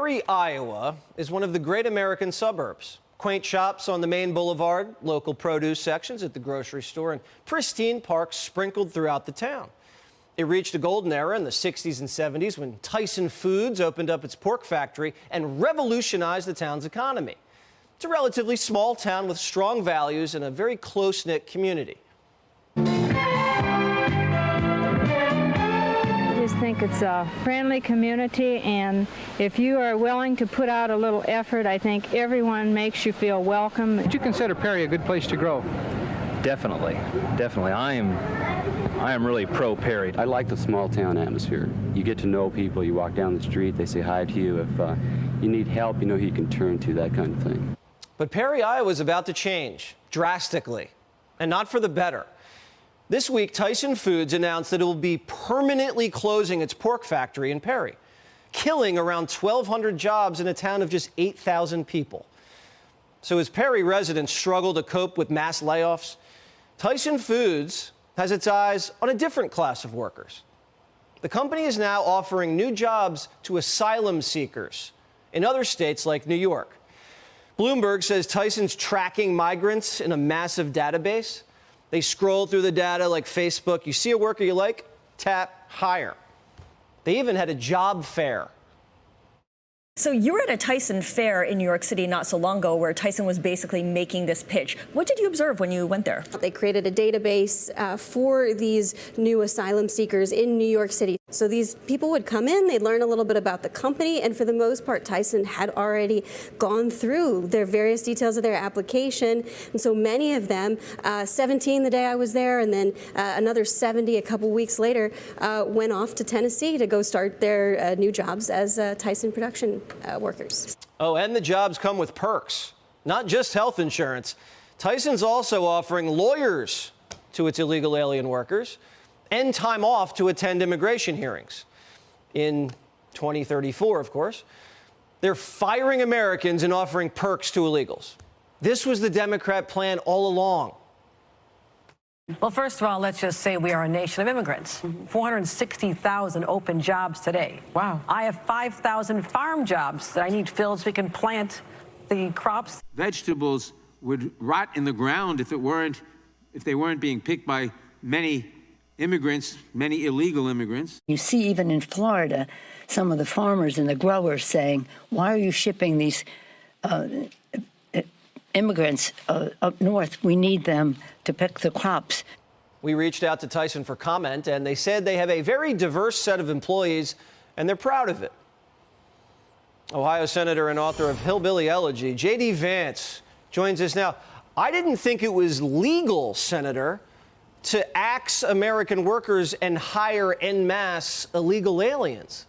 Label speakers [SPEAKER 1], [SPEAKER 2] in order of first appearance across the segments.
[SPEAKER 1] Perry, Iowa is one of the great American suburbs. Quaint shops on the main boulevard, local produce sections at the grocery store, and pristine parks sprinkled throughout the town. It reached a golden era in the 60s and 70s when Tyson Foods opened up its pork factory and revolutionized the town's economy. It's a relatively small town with strong values and a very close-knit community.
[SPEAKER 2] I just think it's a friendly community, and if you are willing to put out a little effort, I think everyone makes you feel welcome.
[SPEAKER 3] Would you consider Perry a good place to grow?
[SPEAKER 4] Definitely. I am really pro Perry.
[SPEAKER 5] I like the small town atmosphere. You get to know people, you walk down the street, they say hi to you. If you need help, you know who you can turn to, that kind of thing.
[SPEAKER 1] But Perry, Iowa is about to change drastically, and not for the better. This week, Tyson Foods announced that it will be permanently closing its pork factory in Perry, killing around 1,200 jobs in a town of just 8,000 people. So as Perry residents struggle to cope with mass layoffs, Tyson Foods has its eyes on a different class of workers. The company is now offering new jobs to asylum seekers in other states like New York. Bloomberg says Tyson's tracking migrants in a massive database. They scroll through the data like Facebook. You see a worker you like, tap, hire. They even had a job fair.
[SPEAKER 6] So you were at a Tyson fair in New York City not so long ago where Tyson was basically making this pitch. What did you observe when you went there?
[SPEAKER 7] They created a database for these new asylum seekers in New York City. So these people would come in, they'd learn a little bit about the company, and for the most part, Tyson had already gone through their various details of their application. And so many of them, 17 the day I was there, and then another 70 a couple weeks later, went off to Tennessee to go start their new jobs as Tyson production workers.
[SPEAKER 1] Oh, and the jobs come with perks, not just health insurance. Tyson's also offering lawyers to its illegal alien workers and time off to attend immigration hearings. In 2034, of course, they're firing Americans and offering perks to illegals. This was the Democrat plan all along.
[SPEAKER 8] Well, first of all, let's just say we are a nation of immigrants. 460,000 open jobs today. Wow. I have 5,000 farm jobs that I need filled so we can plant the crops.
[SPEAKER 9] Vegetables would rot in the ground if they weren't being picked by many immigrants, many illegal immigrants.
[SPEAKER 10] You see, even in Florida, some of the farmers and the growers saying, why are you shipping these immigrants up north? We need them to pick the crops.
[SPEAKER 1] We reached out to Tyson for comment, and they said they have a very diverse set of employees, and they're proud of it. Ohio Senator and author of Hillbilly Elegy, J.D. Vance, joins us now. I didn't think it was legal, Senator, to axe American workers and hire en masse illegal aliens.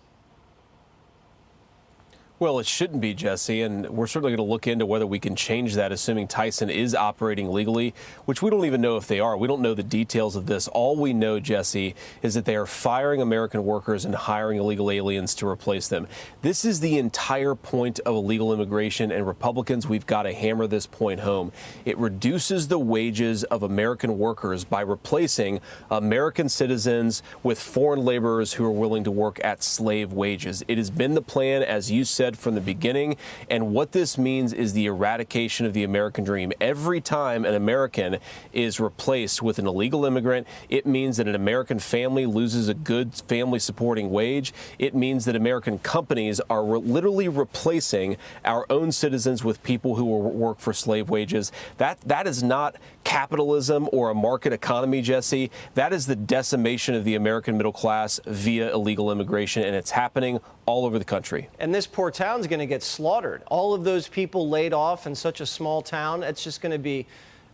[SPEAKER 11] Well, it shouldn't be, Jesse, and we're certainly going to look into whether we can change that, assuming Tyson is operating legally, which we don't even know if they are. We don't know the details of this. All we know, Jesse, is that they are firing American workers and hiring illegal aliens to replace them. This is the entire point of illegal immigration, and Republicans, we've got to hammer this point home. It reduces the wages of American workers by replacing American citizens with foreign laborers who are willing to work at slave wages. It has been the plan, as you said, from the beginning, and what this means is the eradication of the American dream. Every time an American is replaced with an illegal immigrant, it means that an American family loses a good family supporting wage. It means that American companies are literally replacing our own citizens with people who will work for slave wages. That is not capitalism or a market economy, Jesse. That is the decimation of the American middle class via illegal immigration, and it's happening all over the country.
[SPEAKER 1] And this poor town's going to get slaughtered. All of those people laid off in such a small town, it's just going to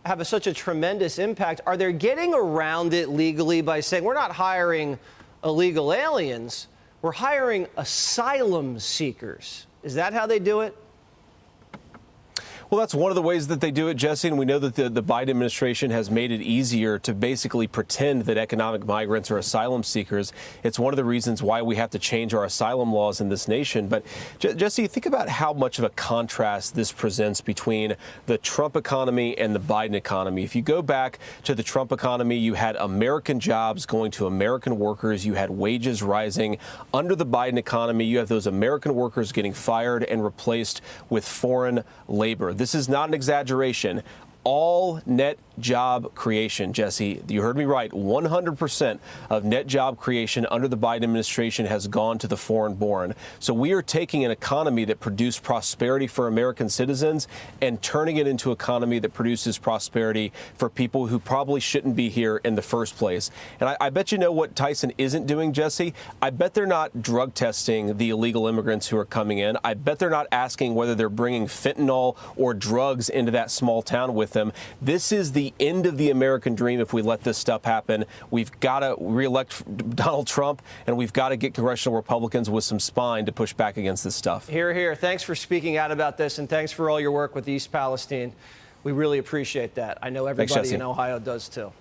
[SPEAKER 1] have such a tremendous impact. Are they getting around it legally by saying, we're not hiring illegal aliens, we're hiring asylum seekers? Is that how they do it?
[SPEAKER 11] Well, that's one of the ways that they do it, Jesse, and we know that the Biden administration has made it easier to basically pretend that economic migrants are asylum seekers. It's one of the reasons why we have to change our asylum laws in this nation. But, Jesse, think about how much of a contrast this presents between the Trump economy and the Biden economy. If you go back to the Trump economy, you had American jobs going to American workers. You had wages rising. Under the Biden economy, you have those American workers getting fired and replaced with foreign labor. This is not an exaggeration. All net job creation, Jesse, you heard me right, 100% of net job creation under the Biden administration has gone to the foreign-born. So we are taking an economy that produced prosperity for American citizens and turning it into an economy that produces prosperity for people who probably shouldn't be here in the first place. And I bet you know what Tyson isn't doing, Jesse. I bet they're not drug testing the illegal immigrants who are coming in. I bet they're not asking whether they're bringing fentanyl or drugs into that small town with them. This is the end of the American dream if we let this stuff happen. We've got to reelect Donald Trump, and we've got to get congressional Republicans with some spine to push back against this stuff.
[SPEAKER 1] Hear, hear. Thanks for speaking out about this, and thanks for all your work with East Palestine. We really appreciate that. I know everybody in Ohio does, too.